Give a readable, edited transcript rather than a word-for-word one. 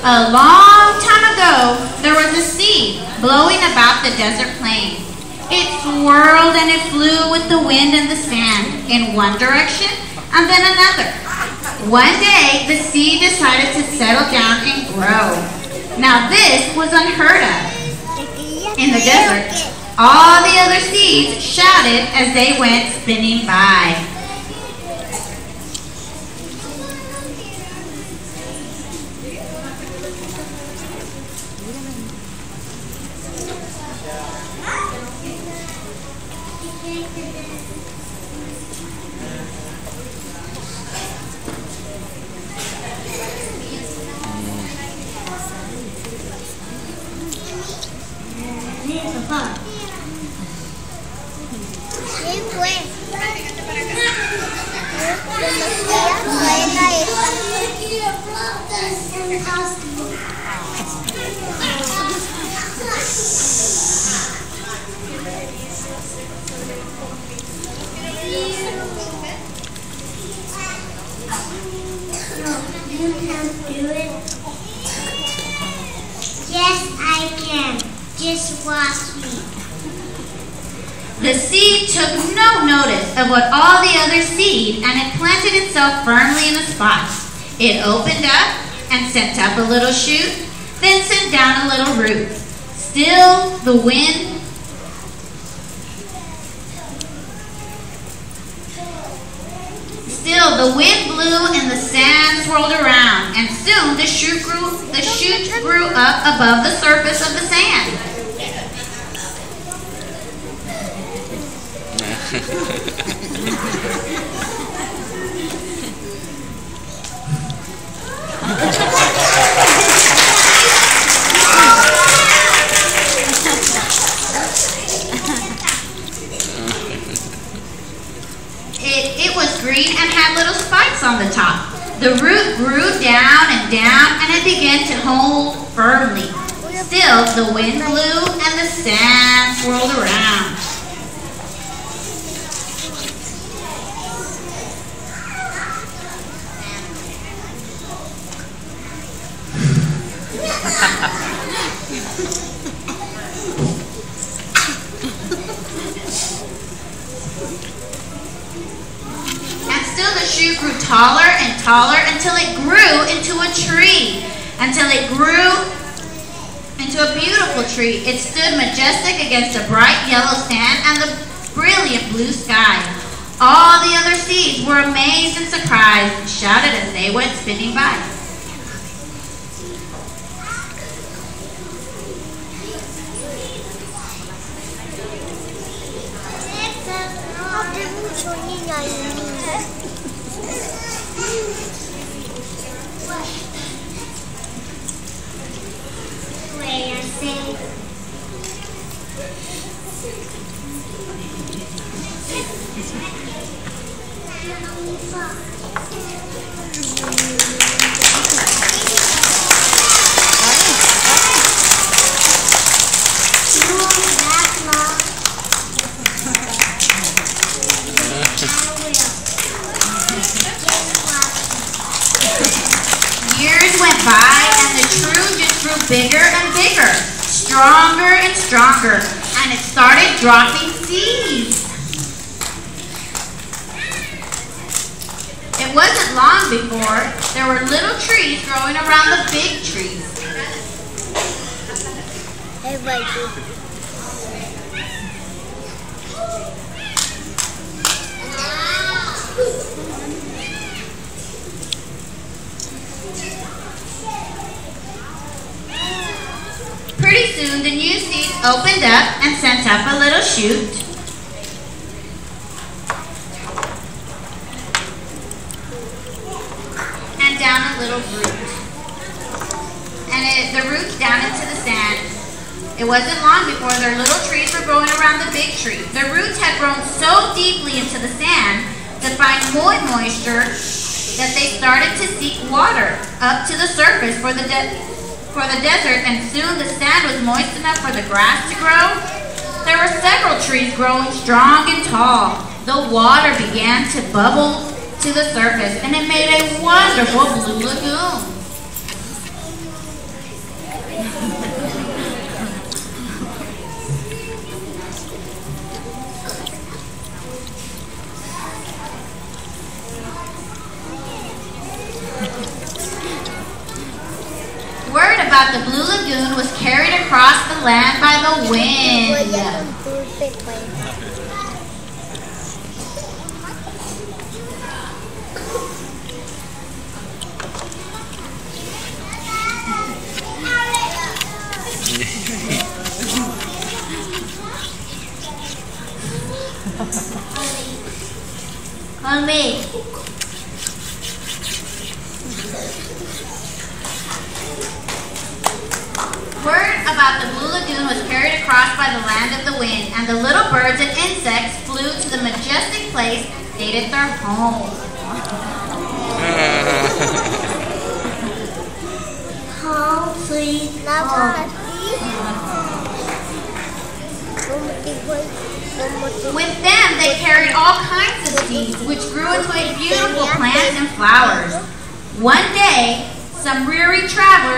A long time ago, there was a seed blowing about the desert plain. It swirled and it flew with the wind and the sand in one direction and then another. One day, the seed decided to settle down and grow. Now this was unheard of. In the desert, all the other seeds shouted as they went spinning by. Just watch me. The seed took no notice of what all the other seed, and it planted itself firmly in a spot. It opened up and sent up a little shoot, then sent down a little root. Still the wind blew and the sand swirled around, and soon the shoot grew up above the surface of the sand. It was green and had little spikes on the top. The root grew down and down, and it began to hold firmly. Still, the wind blew and the sand swirled around. The shoot grew taller and taller until it grew into a tree. Until it grew into a beautiful tree. It stood majestic against the bright yellow sand and the brilliant blue sky. All the other seeds were amazed and surprised and shouted as they went spinning by. Years went by and the tree just grew bigger and bigger, stronger and stronger, and it started dropping seeds. It wasn't long before there were little trees growing around the big trees. Pretty soon the new seeds opened up and sent up a little shoot. And down a little root. And the roots down into the sand. It wasn't long before their little trees were growing around the big tree. Their roots had grown so deeply into the sand to find more moisture that they started to seek water up to the surface for the desert, and soon the sand was moist enough for the grass to grow. There were several trees growing strong and tall. The water began to bubble to the surface, and it made a wonderful blue lagoon. Word about the Blue Lagoon was carried across the land by the wind. On me. Word about the Blue Lagoon was carried across by the land of the wind, and the little birds and insects flew to the majestic place made it their home. Home sweet home. With them, they carried all kinds of seeds, which grew into beautiful plants and flowers. One day, some weary travelers